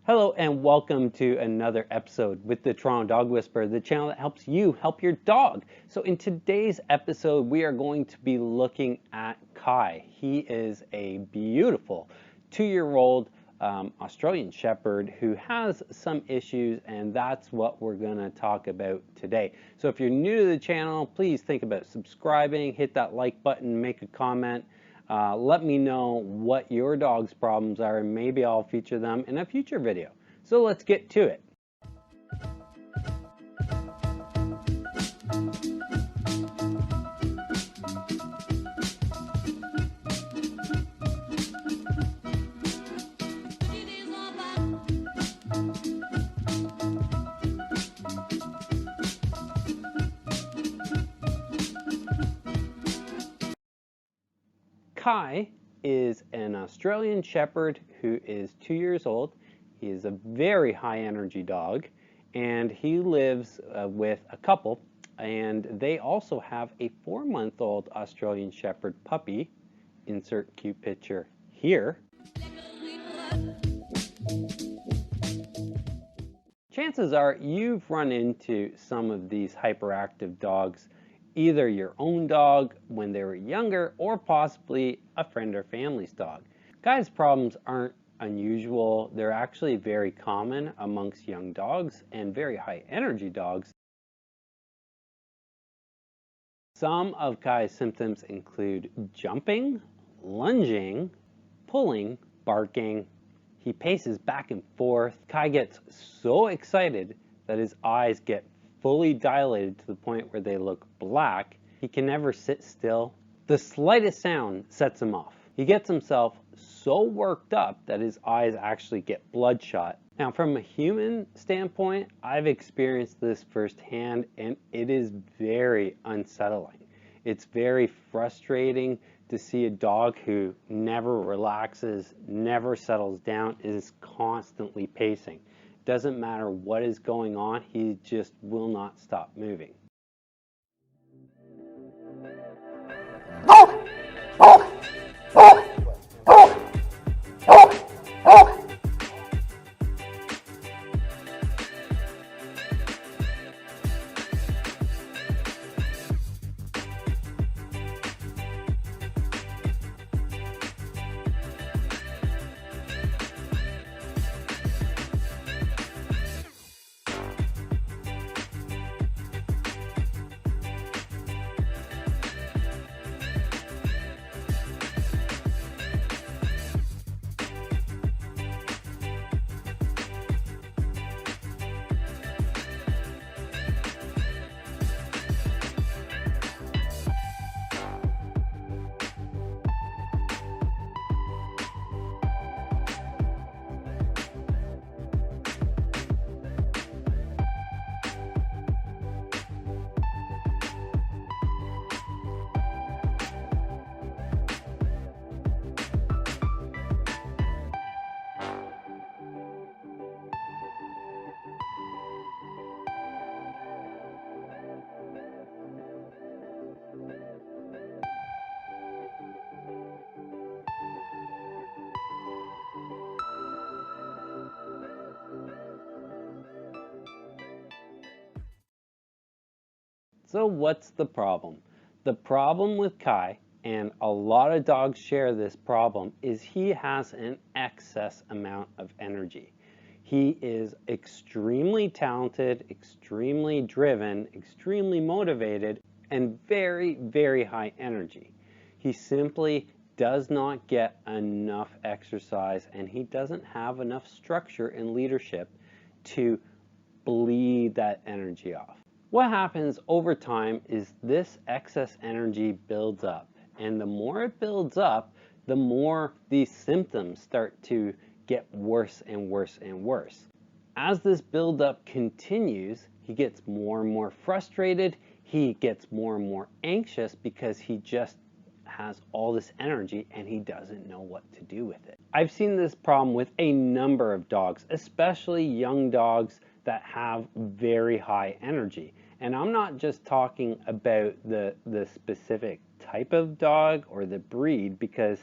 Hello and welcome to another episode with the Toronto Dog Whisperer, the channel that helps you help your dog. So in today's episode, we are going to be looking at Kai. He is a beautiful 2-year-old Australian Shepherd who has some issues, and that's what we're going to talk about today. So if you're new to the channel, please think about subscribing, hit that like button, make a comment. Let me know what your dog's problems are, and maybe I'll feature them in a future video. So let's get to it. Kai is an Australian Shepherd who is 2 years old. He is a very high energy dog, and he lives with a couple, and they also have a 4-month-old Australian Shepherd puppy. Insert cute picture here. Chances are you've run into some of these hyperactive dogs, either your own dog when they were younger or possibly a friend or family's dog. Kai's problems aren't unusual. They're actually very common amongst young dogs and very high energy dogs. Some of Kai's symptoms include jumping, lunging, pulling, barking. He paces back and forth. Kai gets so excited that his eyes get fully dilated to the point where they look black. He can never sit still. The slightest sound sets him off. He gets himself so worked up that his eyes actually get bloodshot. Now, from a human standpoint, I've experienced this firsthand, and it is very unsettling. It's very frustrating to see a dog who never relaxes, never settles down, is constantly pacing. Doesn't matter what is going on, he just will not stop moving. So what's the problem? The problem with Kai, and a lot of dogs share this problem, is he has an excess amount of energy. He is extremely talented, extremely driven, extremely motivated, and very, very high energy. He simply does not get enough exercise, and he doesn't have enough structure and leadership to bleed that energy off. What happens over time is this excess energy builds up, and the more it builds up, the more these symptoms start to get worse and worse and worse. As this buildup continues, he gets more and more frustrated, he gets more and more anxious because he just has all this energy and he doesn't know what to do with it. I've seen this problem with a number of dogs, especially young dogs that have very high energy. And I'm not just talking about the specific type of dog or the breed, because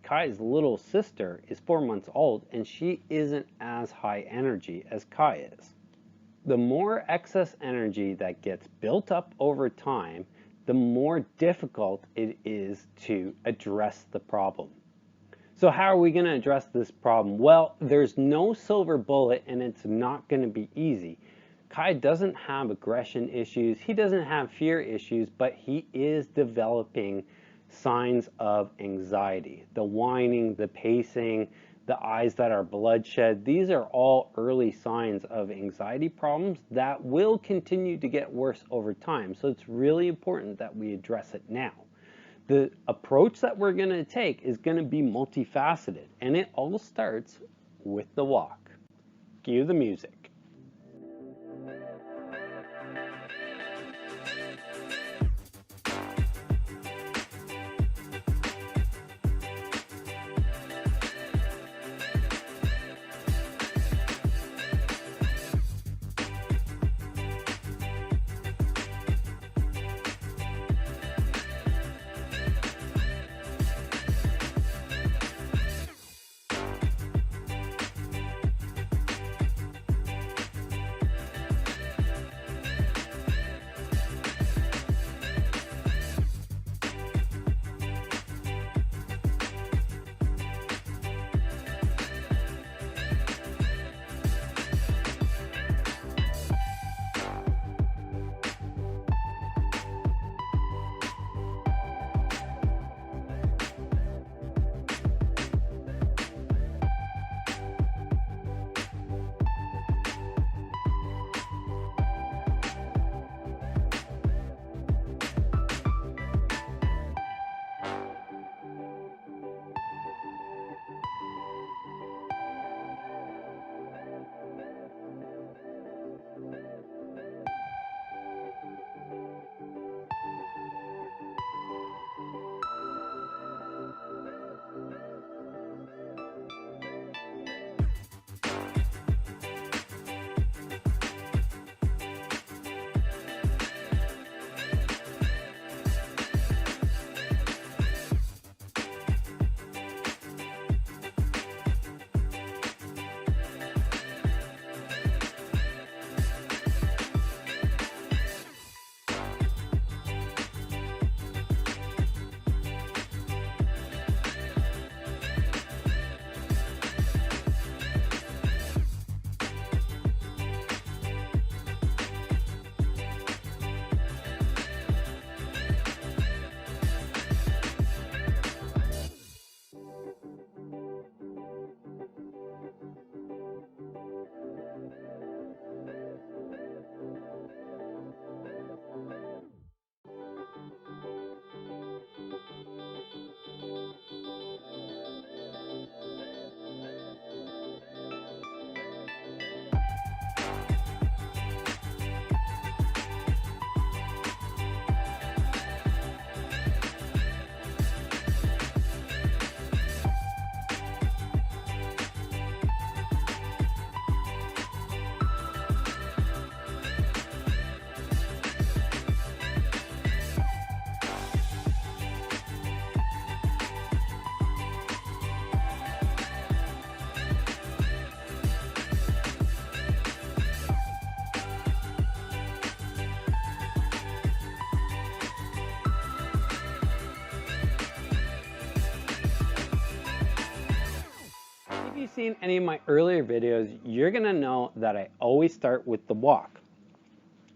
Kai's little sister is 4 months old, and she isn't as high energy as Kai is. The more excess energy that gets built up over time, the more difficult it is to address the problem. So how are we going to address this problem? Well, there's no silver bullet, and it's not going to be easy. Kai doesn't have aggression issues, he doesn't have fear issues, but he is developing signs of anxiety. The whining, the pacing, the eyes that are bloodshot, these are all early signs of anxiety problems that will continue to get worse over time. So it's really important that we address it now. The approach that we're going to take is going to be multifaceted, and it all starts with the walk. Cue the music. If you've seen any of my earlier videos, you're going to know that I always start with the walk.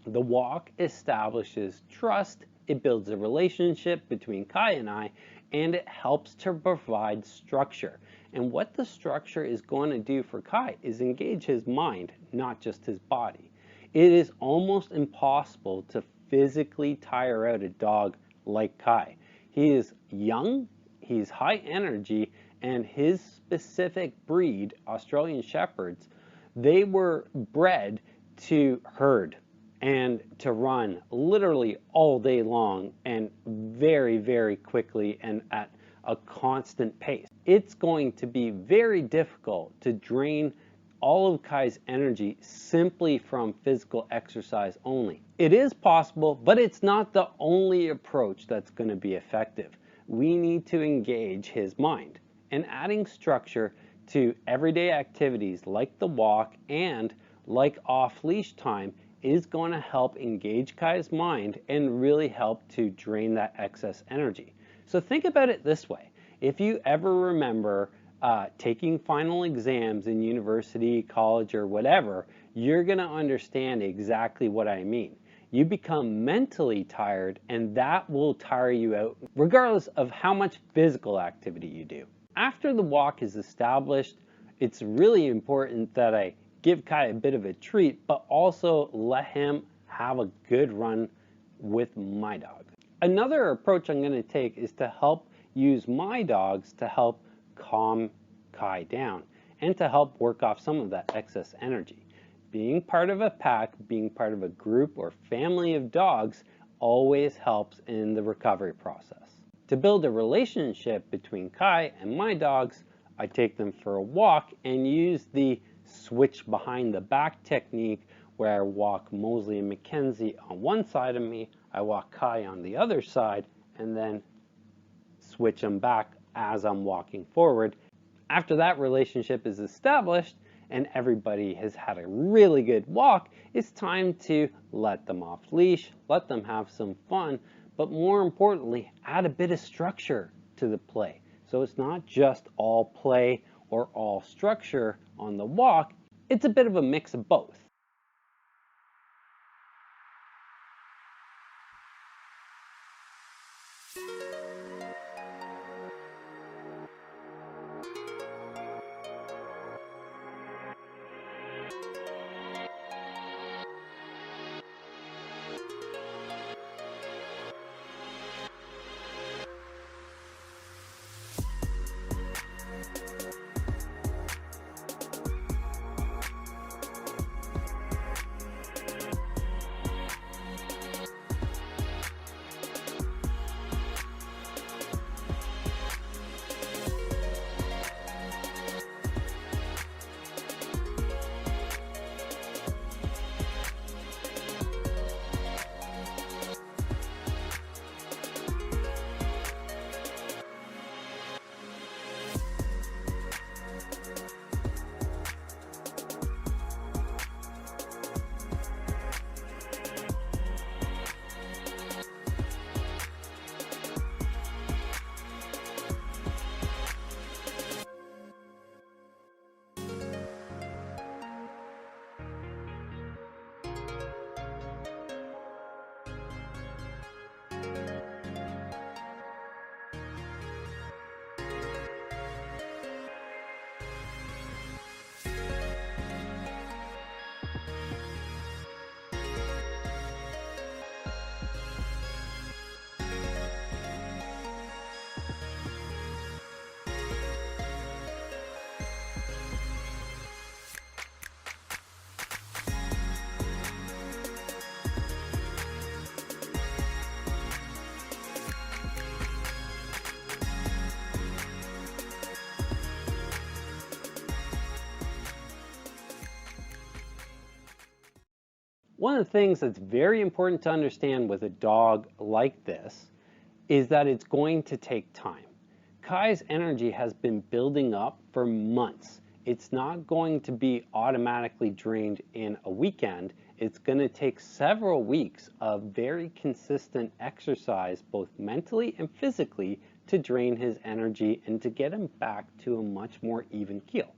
The walk establishes trust, it builds a relationship between Kai and I, and it helps to provide structure. And what the structure is going to do for Kai is engage his mind, not just his body. It is almost impossible to physically tire out a dog like Kai. He is young, he's high energy, and his specific breed, Australian Shepherds, they were bred to herd and to run literally all day long and very, very quickly and at a constant pace. It's going to be very difficult to drain all of Kai's energy simply from physical exercise only. It is possible, but it's not the only approach that's going to be effective. we need to engage his mind. And adding structure to everyday activities like the walk and like off-leash time is going to help engage Kai's mind and really help to drain that excess energy. So think about it this way. If you ever remember taking final exams in university, college, or whatever, you're going to understand exactly what I mean. You become mentally tired, and that will tire you out regardless of how much physical activity you do. After the walk is established, it's really important that I give Kai a bit of a treat, but also let him have a good run with my dog. Another approach I'm going to take is to help use my dogs to help calm Kai down and to help work off some of that excess energy. Being part of a pack, being part of a group or family of dogs always helps in the recovery process. To build a relationship between Kai and my dogs, I take them for a walk and use the switch behind the back technique where I walk Mosley and Mackenzie on one side of me, I walk Kai on the other side, and then switch them back as I'm walking forward. After that relationship is established and everybody has had a really good walk, it's time to let them off leash, let them have some fun, but more importantly, add a bit of structure to the play. So it's not just all play or all structure on the walk, it's a bit of a mix of both. One of the things that's very important to understand with a dog like this is that it's going to take time. Kai's energy has been building up for months. It's not going to be automatically drained in a weekend. It's going to take several weeks of very consistent exercise, both mentally and physically, to drain his energy and to get him back to a much more even keel.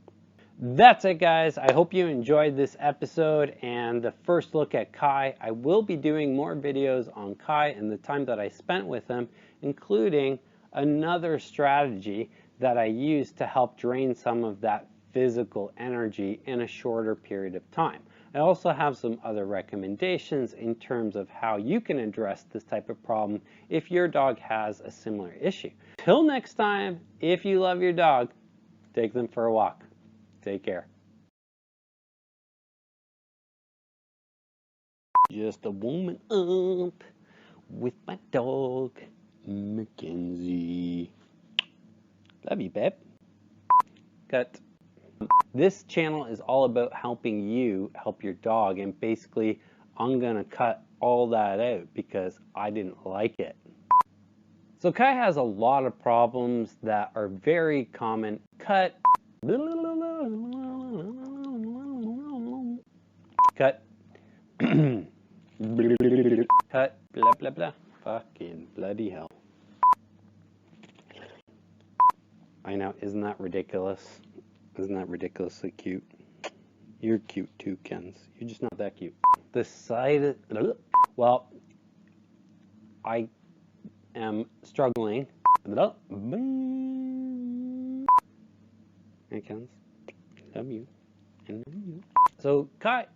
That's it, guys. I hope you enjoyed this episode and the first look at Kai. I will be doing more videos on Kai and the time that I spent with him, including another strategy that I use to help drain some of that physical energy in a shorter period of time. I also have some other recommendations in terms of how you can address this type of problem if your dog has a similar issue. Till next time, if you love your dog, take them for a walk. Take care. Just a warming up with my dog, Mackenzie. Love you, babe. Cut. This channel is all about helping you help your dog, and basically I'm gonna cut all that out because I didn't like it. So Kai has a lot of problems that are very common. Cut. Cut. Cut. Blah, blah, blah. Fucking bloody hell. I know, isn't that ridiculous? Isn't that ridiculously cute? You're cute too, Kens. You're just not that cute. The side, well, I am struggling. Hey, Kens, love you. And love you. So, Kai,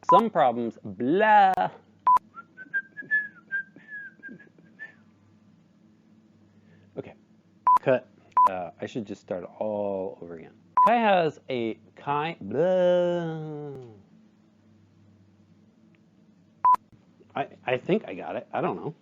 some problems, blah. Okay, cut. I should just start all over again. Kai has a blah. I think I got it. I don't know.